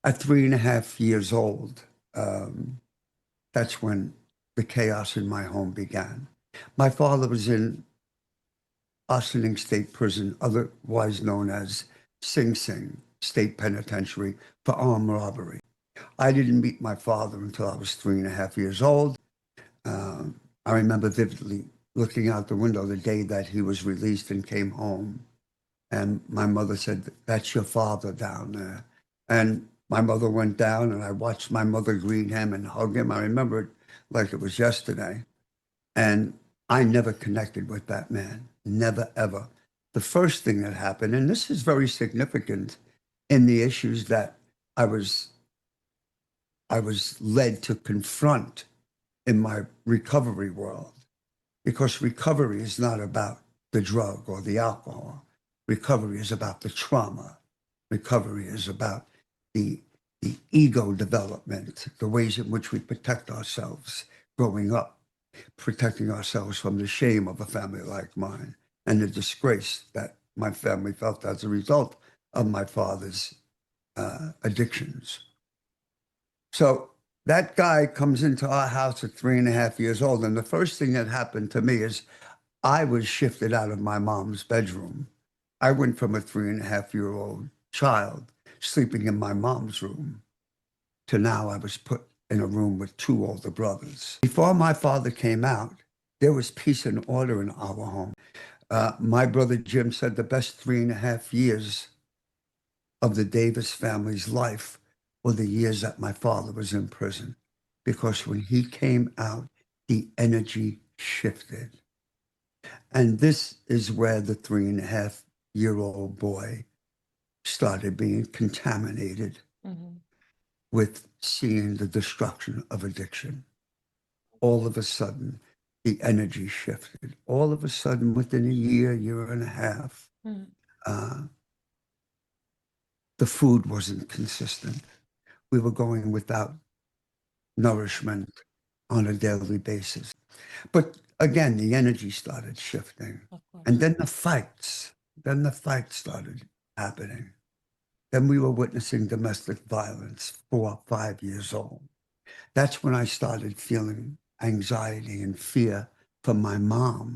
At 3.5 years old, um, that's when the chaos in my home began. My father was in Ossining State Prison, otherwise known as Sing Sing State Penitentiary, for armed robbery. I didn't meet my father until I was 3.5 years old. I remember vividly looking out the window the day that he was released and came home. And my mother said, "That's your father down there." And my mother went down and I watched my mother greet him and hug him. I remember it like it was yesterday. And I never connected with that man, never, ever. The first thing that happened, and this is very significant in the issues that I was I was led to confront in my recovery world, because recovery is not about the drug or the alcohol. Recovery is about the trauma. Recovery is about the, the ego development, the ways in which we protect ourselves growing up, protecting ourselves from the shame of a family like mine and the disgrace that my family felt as a result of my father's addictions. So that guy comes into our house at 3.5 years old. And the first thing that happened to me is I was shifted out of my mom's bedroom. I went from a 3.5-year-old child sleeping in my mom's room to now I was put in a room with two older brothers. Before my father came out, there was peace and order in our home. My brother Jim said the best 3.5 years of the Davis family's life were the years that my father was in prison, because when he came out, the energy shifted. And this is where the 3.5-year-old boy started being contaminated with seeing the destruction of addiction. All of a sudden, the energy shifted. All of a sudden, within a year, year and a half, the food wasn't consistent. We were going without nourishment on a daily basis. But again, the energy started shifting. And then the fights started happening. Then we were witnessing domestic violence, 4 or 5 years old. That's when I started feeling anxiety and fear for my mom.